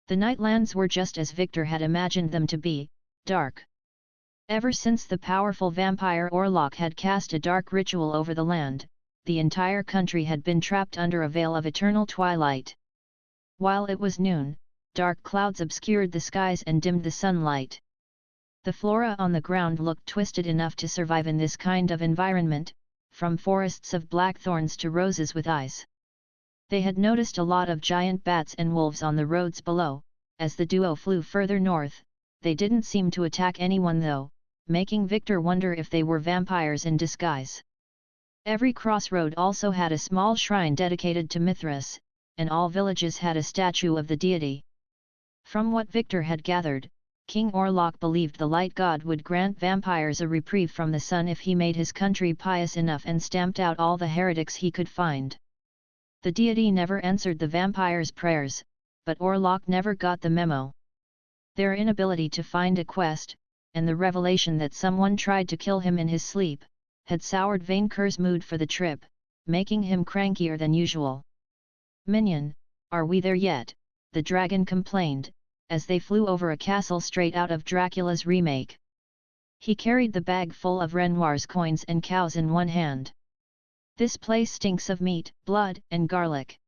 The nightlands were just as Victor had imagined them to be, dark. Ever since the powerful vampire Orlok had cast a dark ritual over the land, the entire country had been trapped under a veil of eternal twilight. While it was noon, dark clouds obscured the skies and dimmed the sunlight. The flora on the ground looked twisted enough to survive in this kind of environment, from forests of blackthorns to roses with eyes. They had noticed a lot of giant bats and wolves on the roads below. As the duo flew further north, they didn't seem to attack anyone though, making Victor wonder if they were vampires in disguise. Every crossroad also had a small shrine dedicated to Mithras, and all villages had a statue of the deity. From what Victor had gathered, King Orlok believed the light god would grant vampires a reprieve from the sun if he made his country pious enough and stamped out all the heretics he could find. The deity never answered the vampires' prayers, but Orlok never got the memo. Their inability to find a quest, and the revelation that someone tried to kill him in his sleep, had soured Vainqueur's mood for the trip, making him crankier than usual. "Minion, are we there yet?" the dragon complained, as they flew over a castle straight out of Dracula's remake. He carried the bag full of Renoir's coins and cows in one hand. "This place stinks of meat, blood, and garlic.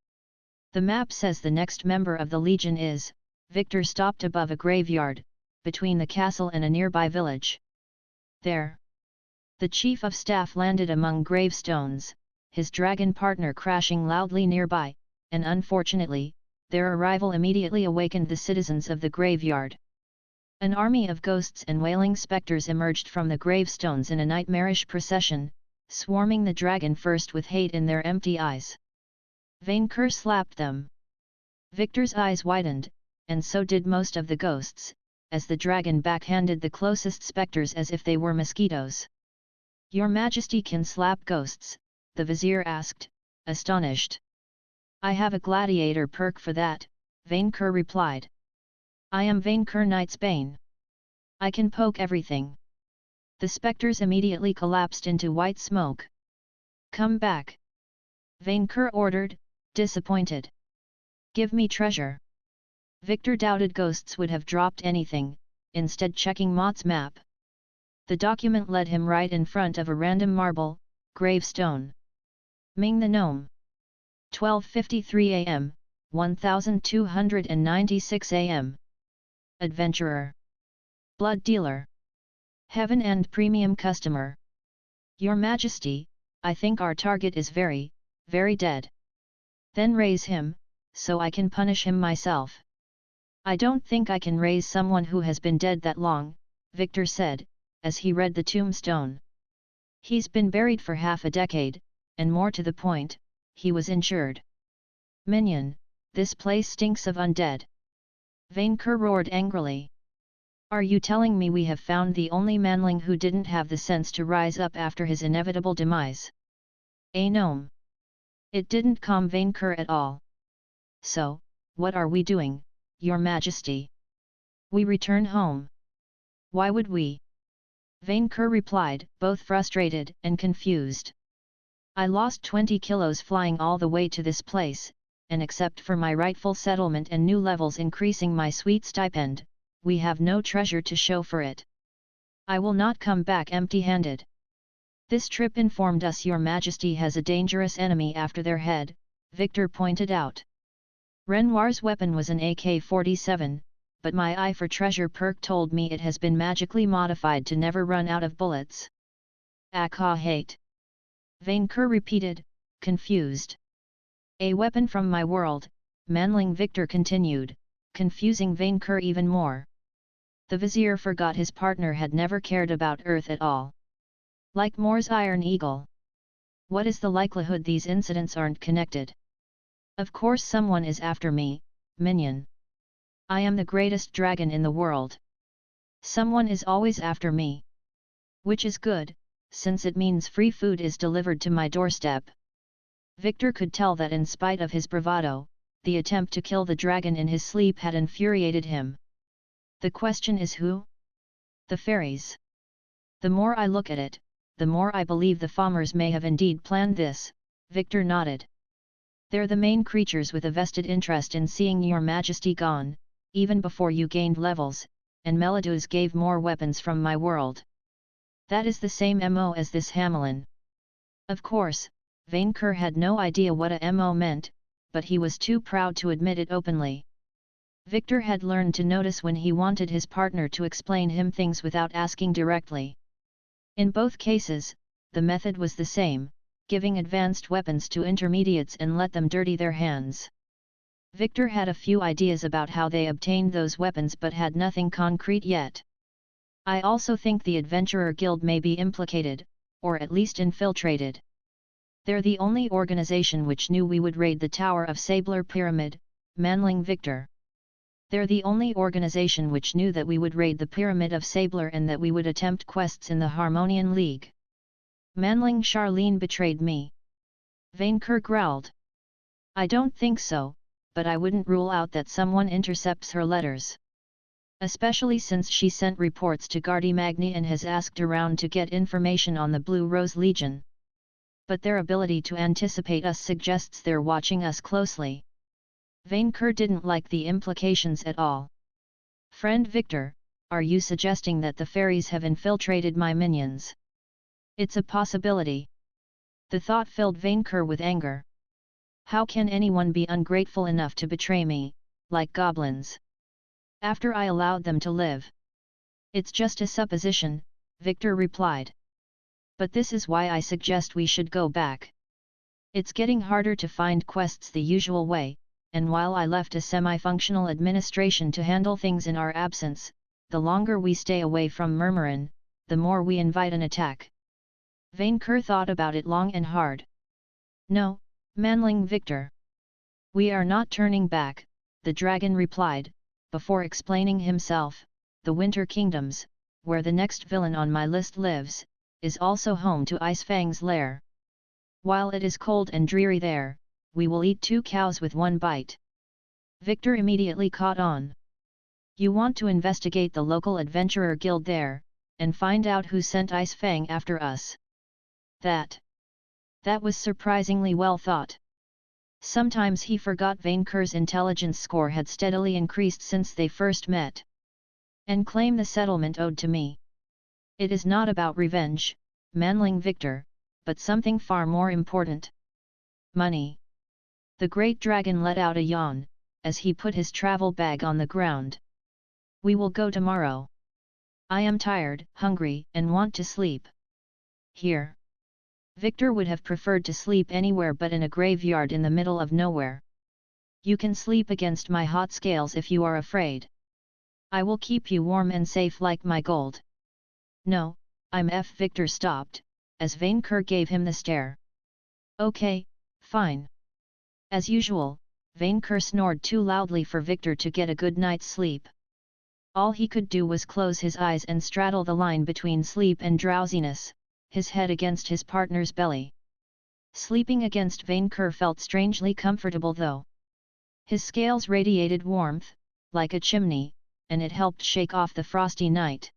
The map says the next member of the Legion is..." Victor stopped above a graveyard, between the castle and a nearby village. There. The chief of staff landed among gravestones, his dragon partner crashing loudly nearby, and unfortunately, their arrival immediately awakened the citizens of the graveyard. An army of ghosts and wailing specters emerged from the gravestones in a nightmarish procession, swarming the dragon first with hate in their empty eyes. Vainqueur slapped them. Victor's eyes widened, and so did most of the ghosts, as the dragon backhanded the closest specters as if they were mosquitoes. "Your Majesty can slap ghosts?" the vizier asked, astonished. "I have a gladiator perk for that," Vainqueur replied. "I am Vainqueur Knightsbane. I can poke everything." The specters immediately collapsed into white smoke. "Come back!" Vainqueur ordered, disappointed. "Give me treasure." Victor doubted ghosts would have dropped anything, instead checking Mott's map. The document led him right in front of a random marble gravestone. Ming the Gnome. 12:53 a.m., 1296 a.m. Adventurer. Blood dealer. Heaven and premium customer. "Your Majesty, I think our target is very, very dead." "Then raise him, so I can punish him myself." "I don't think I can raise someone who has been dead that long," Victor said, as he read the tombstone. "He's been buried for half a decade, and more to the point, he was injured." "Minion, this place stinks of undead!" Vainqueur roared angrily. "Are you telling me we have found the only manling who didn't have the sense to rise up after his inevitable demise?" "A gnome." It didn't calm Vainqueur at all. "So, what are we doing, Your Majesty?" "We return home." "Why would we?" Vainqueur replied, both frustrated and confused. "I lost 20 kilos flying all the way to this place, and except for my rightful settlement and new levels increasing my sweet stipend, we have no treasure to show for it. I will not come back empty-handed. This trip informed us Your Majesty has a dangerous enemy after their head," Victor pointed out. "Renoir's weapon was an AK-47, but my eye for treasure perk told me it has been magically modified to never run out of bullets." "Aka hate," Vainqueur repeated, confused. "A weapon from my world," manling Victor continued, confusing Vainqueur even more. The vizier forgot his partner had never cared about Earth at all. Like Moore's Iron Eagle. What is the likelihood these incidents aren't connected? "Of course someone is after me, minion. I am the greatest dragon in the world. Someone is always after me. Which is good, since it means free food is delivered to my doorstep." Victor could tell that in spite of his bravado, the attempt to kill the dragon in his sleep had infuriated him. "The question is who?" "The fairies. The more I look at it, the more I believe the farmers may have indeed planned this," Victor nodded. "They're the main creatures with a vested interest in seeing Your Majesty gone, even before you gained levels, and Melodus gave more weapons from my world. That is the same MO as this Hamelin. Of course, Vainqueur had no idea what a MO meant, but he was too proud to admit it openly. Victor had learned to notice when he wanted his partner to explain him things without asking directly. In both cases, the method was the same, giving advanced weapons to intermediates and let them dirty their hands. Victor had a few ideas about how they obtained those weapons but had nothing concrete yet. I also think the Adventurer Guild may be implicated, or at least infiltrated. They're the only organization which knew we would raid the Tower of Sabler Pyramid, manling Victor. They're the only organization which knew that we would raid the Pyramid of Sabler and that we would attempt quests in the Harmonian League. Manling Charlene betrayed me. Vainqueur growled. I don't think so, but I wouldn't rule out that someone intercepts her letters. Especially since she sent reports to Gardy Magni and has asked around to get information on the Blue Rose Legion. But their ability to anticipate us suggests they're watching us closely. Vainqueur didn't like the implications at all. Friend Victor, are you suggesting that the fairies have infiltrated my minions? It's a possibility. The thought filled Vainqueur with anger. How can anyone be ungrateful enough to betray me, like goblins? After I allowed them to live. It's just a supposition, Victor replied. But this is why I suggest we should go back. It's getting harder to find quests the usual way, and while I left a semi-functional administration to handle things in our absence, the longer we stay away from Murmurin, the more we invite an attack. Vainqueur thought about it long and hard. No, manling Victor. We are not turning back, the dragon replied, before explaining himself. The Winter Kingdoms, where the next villain on my list lives, is also home to Icefang's lair. While it is cold and dreary there, we will eat 2 cows with 1 bite. Victor immediately caught on. You want to investigate the local adventurer guild there, and find out who sent Icefang after us. That was surprisingly well thought. Sometimes he forgot Vainqueur's intelligence score had steadily increased since they first met. And claim the settlement owed to me. It is not about revenge, manling Victor, but something far more important. Money. The great dragon let out a yawn, as he put his travel bag on the ground. We will go tomorrow. I am tired, hungry, and want to sleep. Here. Victor would have preferred to sleep anywhere but in a graveyard in the middle of nowhere. You can sleep against my hot scales if you are afraid. I will keep you warm and safe like my gold. No, I'm F. Victor stopped, as Vainqueur gave him the stare. Okay, fine. As usual, Vainqueur snored too loudly for Victor to get a good night's sleep. All he could do was close his eyes and straddle the line between sleep and drowsiness, his head against his partner's belly. Sleeping against Vainqueur felt strangely comfortable though. His scales radiated warmth, like a chimney, and it helped shake off the frosty night.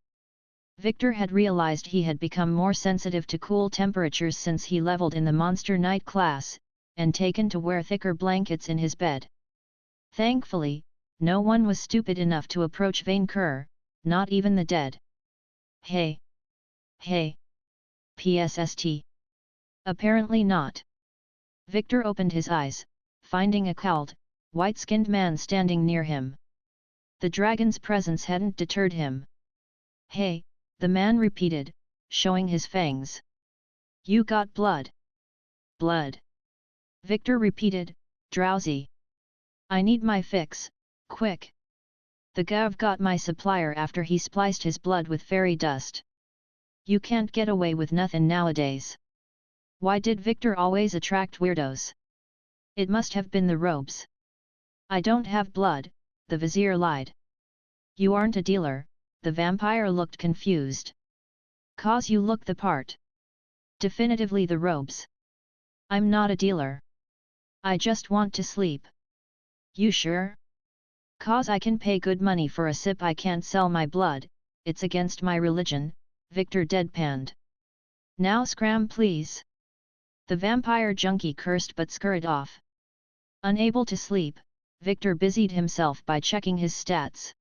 Victor had realized he had become more sensitive to cool temperatures since he leveled in the Monster Knight class, and taken to wear thicker blankets in his bed. Thankfully, no one was stupid enough to approach Vainqueur, not even the dead. Hey! Hey! PSST. Apparently not. Victor opened his eyes, finding a cowled, white-skinned man standing near him. The dragon's presence hadn't deterred him. Hey, the man repeated, showing his fangs. You got blood. Blood. Victor repeated, drowsy. I need my fix, quick. The Gav got my supplier after he spliced his blood with fairy dust. You can't get away with nothing nowadays. Why did Victor always attract weirdos? It must have been the robes. I don't have blood, the vizier lied. You aren't a dealer, the vampire looked confused. Cause you look the part. Definitively the robes. I'm not a dealer. I just want to sleep. You sure? Cause I can pay good money for a sip. I can't sell my blood, it's against my religion, Victor deadpanned. Now scram please. The vampire junkie cursed but scurried off. Unable to sleep, Victor busied himself by checking his stats.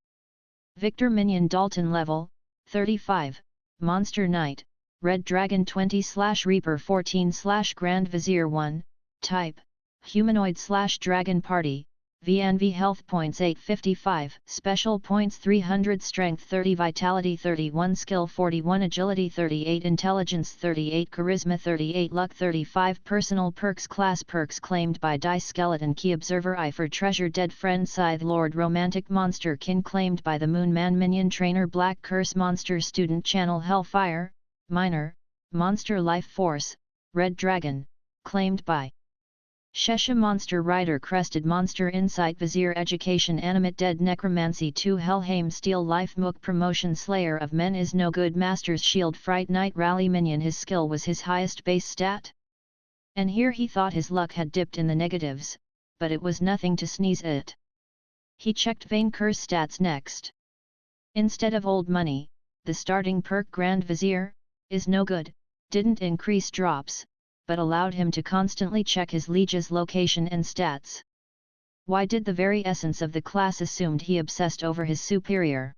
Victor Minion Dalton level, 35, Monster Knight, Red Dragon 20/Reaper 14/Grand Vizier 1, Type, Humanoid/Dragon Party, VNV Health Points 855, Special Points 300, Strength 30, Vitality 31, Skill 41, Agility 38, Intelligence 38, Charisma 38, Luck 35. Personal Perks. Class Perks claimed by Dice Skeleton Key Observer Eye for Treasure Dead Friend Scythe Lord Romantic Monster Kin claimed by the Moon Man Minion Trainer Black Curse Monster Student Channel Hellfire, Miner, Monster Life Force, Red Dragon, claimed by Shesha Monster Rider Crested Monster Insight Vizier Education Animate Dead Necromancy 2 Helheim Steel Life Mook Promotion Slayer of Men is No Good Master's Shield Fright Night Rally Minion. His skill was his highest base stat. And here he thought his luck had dipped in the negatives, but it was nothing to sneeze at. He checked Vainqueur's stats next. Instead of old money, the starting perk Grand Vizier, is no good, didn't increase drops, but allowed him to constantly check his liege's location and stats. Why did the very essence of the class assumed he obsessed over his superior?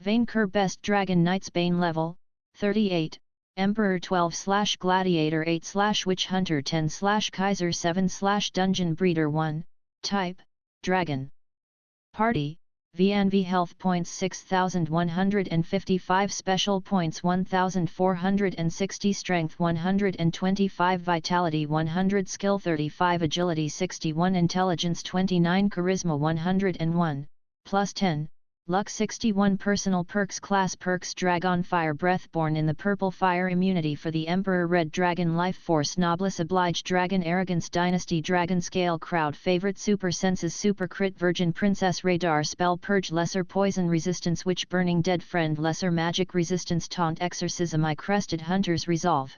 Vainqueur Best Dragon Knightsbane level, 38, Emperor 12/Gladiator 8/Witch Hunter 10/Kaiser 7/Dungeon Breeder 1, Type, Dragon. Party, VNV Health Points 6155, Special Points 1460, Strength 125, Vitality 100, Skill 35, Agility 61, Intelligence 29, Charisma 101, plus 10, Luck 61. Personal Perks. Class Perks. Dragon Fire Breath born in the Purple Fire Immunity for the Emperor Red Dragon Life Force Noblesse Oblige Dragon Arrogance Dynasty Dragon Scale Crowd Favorite Super Senses Super Crit Virgin Princess Radar Spell Purge Lesser Poison Resistance Witch Burning Dead Friend Lesser Magic Resistance Taunt Exorcism I Crested Hunter's Resolve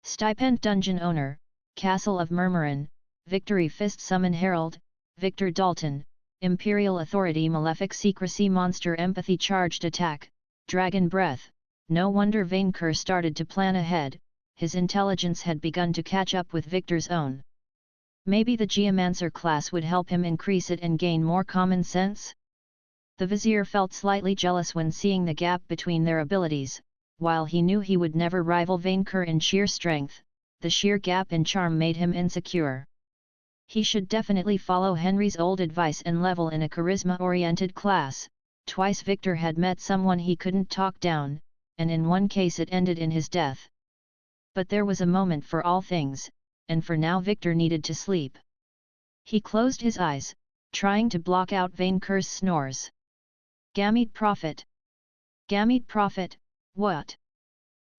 Stipend Dungeon Owner, Castle of Murmurin, Victory Fist Summon Herald, Victor Dalton, Imperial Authority Malefic Secrecy Monster Empathy Charged Attack, Dragon Breath. No wonder Vainqueur started to plan ahead, his intelligence had begun to catch up with Victor's own. Maybe the Geomancer class would help him increase it and gain more common sense? The Vizier felt slightly jealous when seeing the gap between their abilities. While he knew he would never rival Vainqueur in sheer strength, the sheer gap in charm made him insecure. He should definitely follow Henry's old advice and level in a charisma-oriented class. Twice Victor had met someone he couldn't talk down, and in one case it ended in his death. But there was a moment for all things, and for now Victor needed to sleep. He closed his eyes, trying to block out Vainqueur's snores. Gamete Prophet! Gamete Prophet, what?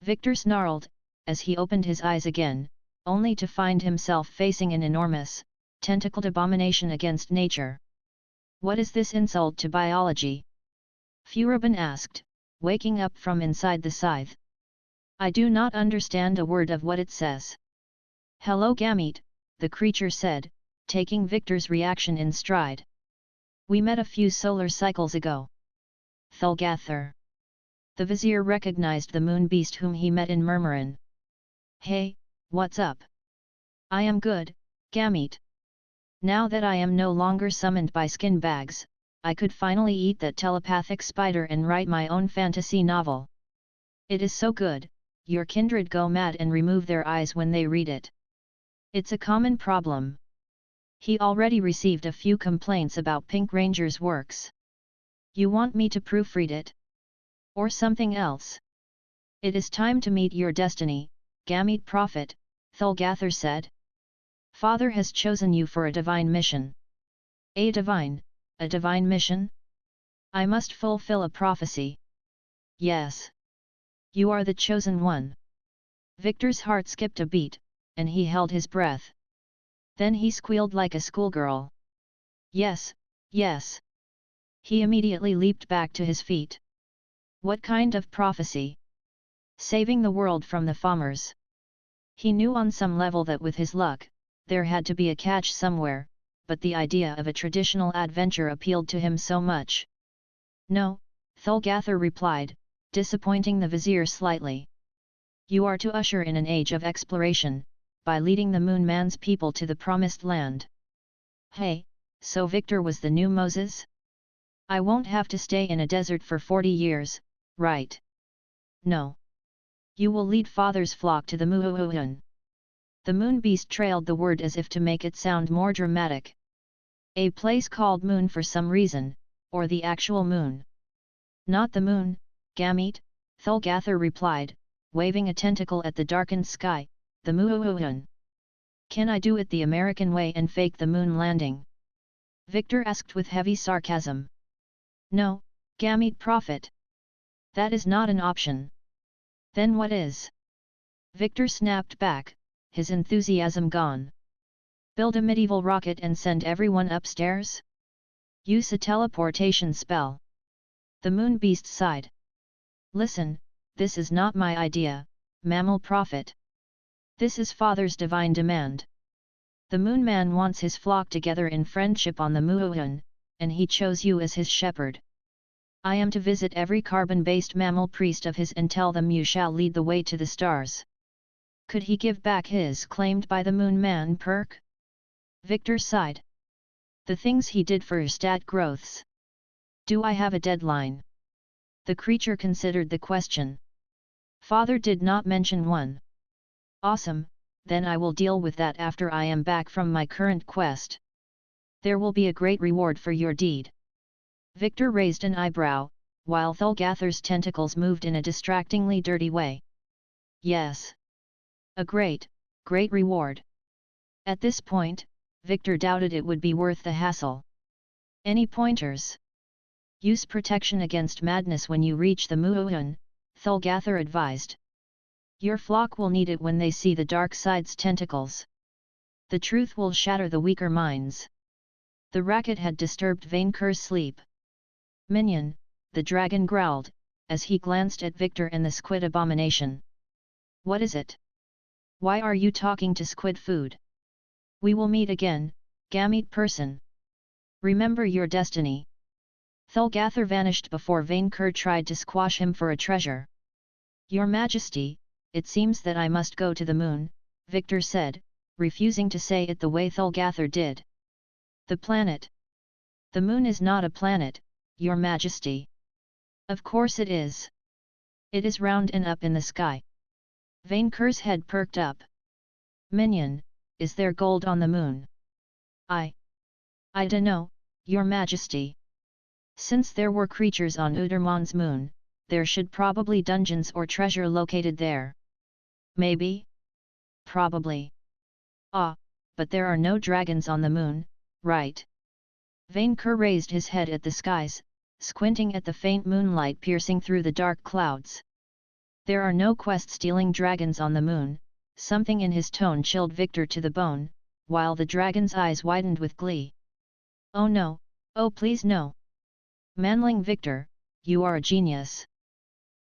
Victor snarled, as he opened his eyes again, only to find himself facing an enormous, tentacled abomination against nature. What is this insult to biology? Furubin asked, waking up from inside the scythe. I do not understand a word of what it says. Hello Gamete, the creature said, taking Victor's reaction in stride. We met a few solar cycles ago. Thulgather. The Vizier recognized the moon beast whom he met in Murmurin. Hey, what's up? I am good, Gamete. Now that I am no longer summoned by skin bags, I could finally eat that telepathic spider and write my own fantasy novel. It is so good, your kindred go mad and remove their eyes when they read it. It's a common problem. He already received a few complaints about Pink Ranger's works. You want me to proofread it? Or something else? It is time to meet your destiny, Gamete Prophet, Thulgather said. Father has chosen you for a divine mission. A divine mission? I must fulfill a prophecy. Yes. You are the chosen one. Victor's heart skipped a beat, and he held his breath. Then he squealed like a schoolgirl. Yes, yes. He immediately leaped back to his feet. What kind of prophecy? Saving the world from the Fommers. He knew on some level that with his luck, there had to be a catch somewhere, but the idea of a traditional adventure appealed to him so much. No, Thulgather replied, disappointing the Vizier slightly. You are to usher in an age of exploration, by leading the Moon Man's people to the Promised Land. Hey, so Victor was the new Moses? I won't have to stay in a desert for 40 years, right? No. You will lead father's flock to the Muhuhuan. The moon beast trailed the word as if to make it sound more dramatic. A place called Moon for some reason, or the actual moon? Not the moon, Gamete, Thulgather replied, waving a tentacle at the darkened sky, the Muhuhuan. Can I do it the American way and fake the moon landing? Victor asked with heavy sarcasm. No, Gamete Prophet. That is not an option. Then what is? Victor snapped back, his enthusiasm gone. Build a medieval rocket and send everyone upstairs? Use a teleportation spell. The moon beast sighed. Listen, this is not my idea, Mammal Prophet. This is Father's divine demand. The Moon Man wants his flock together in friendship on the Muhuhuan, and he chose you as his shepherd. I am to visit every carbon-based mammal priest of his and tell them you shall lead the way to the stars. Could he give back his claimed by the Moon Man perk? Victor sighed. The things he did for stat growths. Do I have a deadline? The creature considered the question. Father did not mention one. Awesome, then I will deal with that after I am back from my current quest. There will be a great reward for your deed. Victor raised an eyebrow, while Thulgather's tentacles moved in a distractingly dirty way. Yes. A great reward. At this point, Victor doubted it would be worth the hassle. Any pointers? Use protection against madness when you reach the Muhuhuan, Thulgather advised. Your flock will need it when they see the dark side's tentacles. The truth will shatter the weaker minds. The racket had disturbed Vainqueur's sleep. Minion, the dragon growled, as he glanced at Victor and the squid abomination. What is it? Why are you talking to squid food? We will meet again, Gamete person. Remember your destiny. Thulgather vanished before Vainqueur tried to squash him for a treasure. Your Majesty, it seems that I must go to the moon, Victor said, refusing to say it the way Thulgather did. The planet. The moon is not a planet, Your Majesty. Of course it is. It is round and up in the sky. Vainqueur's head perked up. Minion, is there gold on the moon? I dunno, Your Majesty. Since there were creatures on Udermon's moon, there should probably dungeons or treasure located there. Maybe? Probably. Ah, but there are no dragons on the moon, right? Vainqueur raised his head at the skies, squinting at the faint moonlight piercing through the dark clouds. There are no quest-stealing dragons on the moon. Something in his tone chilled Victor to the bone, while the dragon's eyes widened with glee. Oh no, oh please no. Manling Victor, you are a genius.